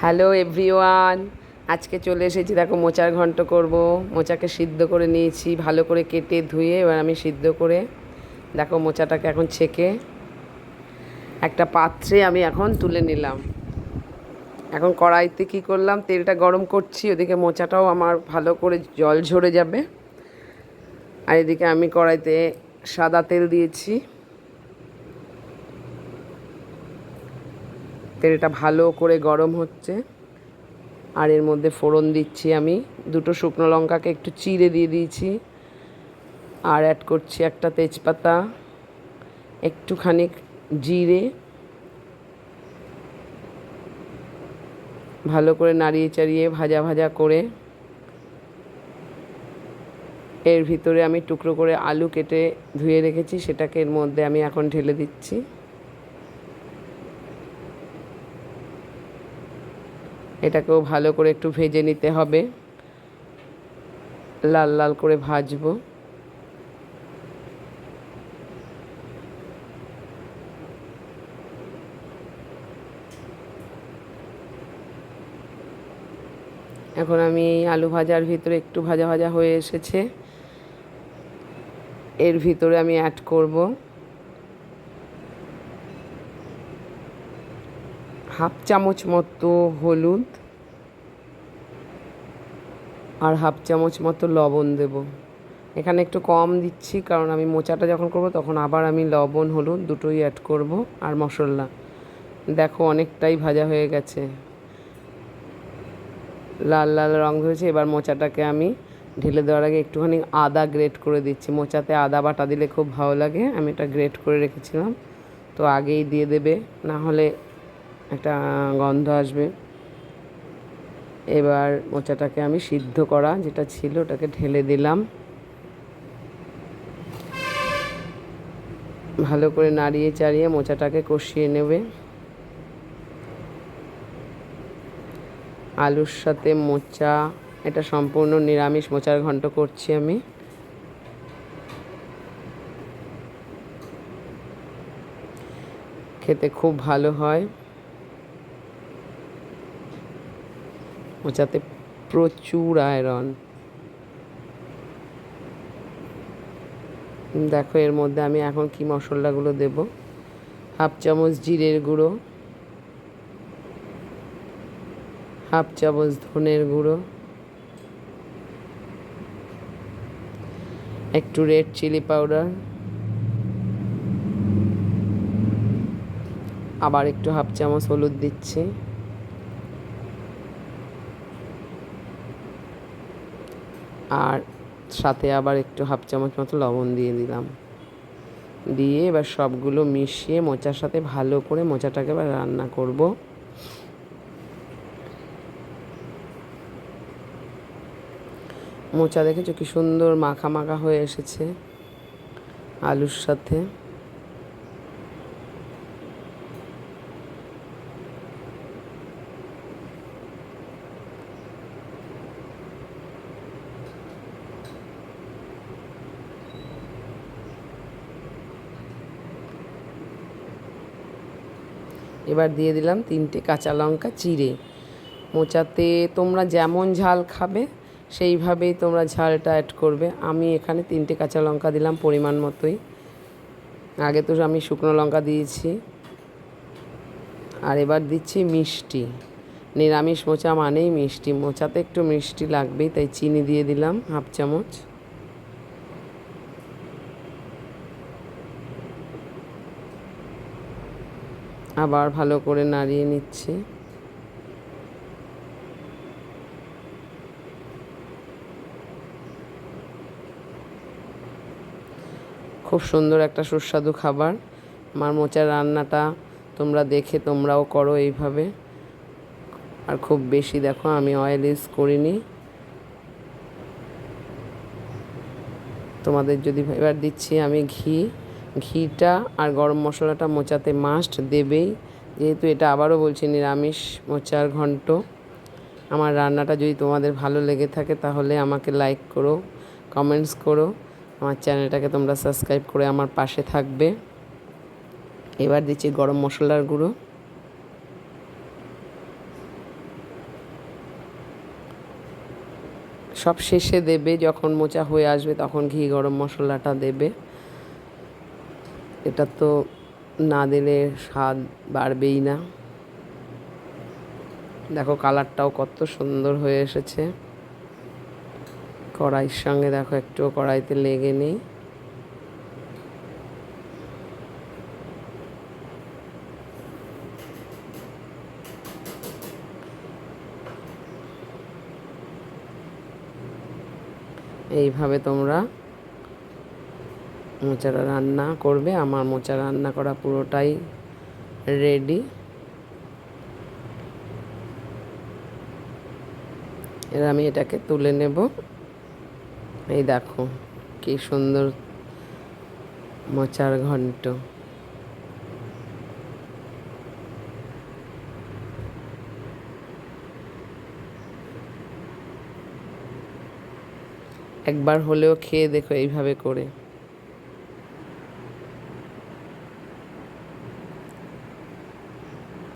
Hello everyone, আজকে চলে এসেছি। দেখো মোচার ঘন্ট করব। মোচাকে সিদ্ধ করে নিয়েছি, ভালো করে কেটে ধুয়ে এবার আমি সিদ্ধ করে দেখো মোচাটাকে এখন ছেঁকে একটা পাত্রে আমি এখন তুলে নিলাম। এখন কড়াইতে কি করলাম, তেলটা গরম করছি, ওদিকে মোচাটাও আমার ভালো করে জল ঝরে যাবে। আর এদিকে আমি কড়াইতে সাদা তেল দিয়েছি, তেলটা ভালো করে গরম হচ্ছে। আর এর মধ্যে ফোড়ন দিচ্ছি আমি, দুটো শুকনো লঙ্কাকে একটু চিড়ে দিয়ে দিয়েছি। আর অ্যাড করছি একটা তেজপাতা, একটুখানি জিরে। ভালো করে নাড়িয়ে চাড়িয়ে ভাজা ভাজা করে এর ভিতরে আমি টুকরো করে আলু কেটে ধুয়ে রেখেছি, সেটাকে এর মধ্যে আমি এখন ঢেলে দিচ্ছি। এটাকেও ভালো করে একটু ভেজে নিতে হবে, লাল লাল করে ভাজবো। এখন আমি এই আলু ভাজার ভিতরে একটু ভাজা ভাজা হয়ে এসেছে, এর ভিতরে আমি অ্যাড করব হাফ চামচ মতো হলুদ আর হাফ চামচ মতো লবণ দেব। এখানে একটু কম দিচ্ছি, কারণ আমি মোচাটা যখন করব তখন আবার আমি লবণ হলুদ দুটোই অ্যাড করব। আর মশলা দেখো অনেকটাই ভাজা হয়ে গেছে, লাল লাল রং ধরেছে। এবার মোচাটাকে আমি ঢেলে দেওয়ার আগে একটুখানি আদা গ্রেট করে দিচ্ছি। মোচাতে আদা বাটা দিলে খুব ভালো লাগে, আমি এটা গ্রেট করে রেখেছিলাম, তো আগেই দিয়ে দেবে, না হলে একটা গন্ধ আসবে। এবার মোচাটাকে আমি সিদ্ধ করা যেটা ছিল ওটাকে ঢেলে দিলাম, ভালো করে নাড়িয়ে চাড়িয়ে মোচাটাকে কষিয়ে নেবে। আলুর সাথে মোচা, এটা সম্পূর্ণ নিরামিষ মোচার ঘন্ট করছি আমি। খেতে খুব ভালো হয়, মোচাতে প্রচুর আয়রন। দেখো এর মধ্যে আমি এখন কি মশলাগুলো দেব। হাফ চামচ জিরের গুঁড়ো, হাফ চামচ ধনের গুঁড়ো, একটু রেড চিলি পাউডার, আবার একটু হাফ চামচ হলুদ দিচ্ছি, আর সাথে আবার একটু হাফ চামচ মতো লবণ দিয়ে দিলাম। দিয়ে এবার সবগুলো মিশিয়ে মোচার সাথে ভালো করে মোচাটাকে এবার রান্না করব। মোচা দেখেছো কি সুন্দর মাখা মাখা হয়ে এসেছে আলুর সাথে। এবার দিয়ে দিলাম 3টে কাঁচা লঙ্কা চিড়ে। মোচাতে তোমরা যেমন ঝাল খাবে সেইভাবেই তোমরা ঝালটা অ্যাড করবে। আমি এখানে 3টে কাঁচা লঙ্কা দিলাম পরিমাণ মতোই, আগে তো আমি শুকনো লঙ্কা দিয়েছি। আর এবার দিচ্ছি মিষ্টি, নিরামিষ মোচা মানেই মিষ্টি, মোচাতে একটু মিষ্টি লাগবেই, তাই চিনি দিয়ে দিলাম হাফ চামচ। আবার ভালো করে নাড়িয়ে নিচ্ছি। খুব সুন্দর একটা সুস্বাদু খাবার। আমার মোচার রান্নাটা তোমরা দেখে তোমরাও করো এইভাবে। আর খুব বেশি দেখো আমি অয়েল ইউজ করিনি। তোমাদের যদি এবার দিচ্ছি আমি ঘিটা আর গরম মশলাটা মোচাতে মাস্ট দেবেই, যেহেতু এটা আবারও বলছি নিরামিষ মোচার ঘন্ট। আমার রান্নাটা যদি তোমাদের ভালো লেগে থাকে তাহলে আমাকে লাইক করো, কমেন্টস করো, আমার চ্যানেলটাকে তোমরা সাবস্ক্রাইব করে আমার পাশে থাকবে। এবার দিচ্ছি গরম মশলার গুঁড়ো, সব শেষে দেবে, যখন মোচা হয়ে আসবে তখন ঘি গরম মশলাটা দেবে। এটা তো না দিলে স্বাদ বাড়বেই না। দেখো কালারটাও কত সুন্দর হয়ে এসেছে। কড়াইয়ের সঙ্গে দেখো একটুও কড়াইতে লেগে নেই। এইভাবে তোমরা মোচাটা রান্না করবে। আমার মোচা রান্না করা পুরোটাই রেডি। এবার আমি এটাকে তুলে নেব। এই দেখো কি সুন্দর মোচার ঘন্ট। একবার হলেও খেয়ে দেখো এইভাবে করে।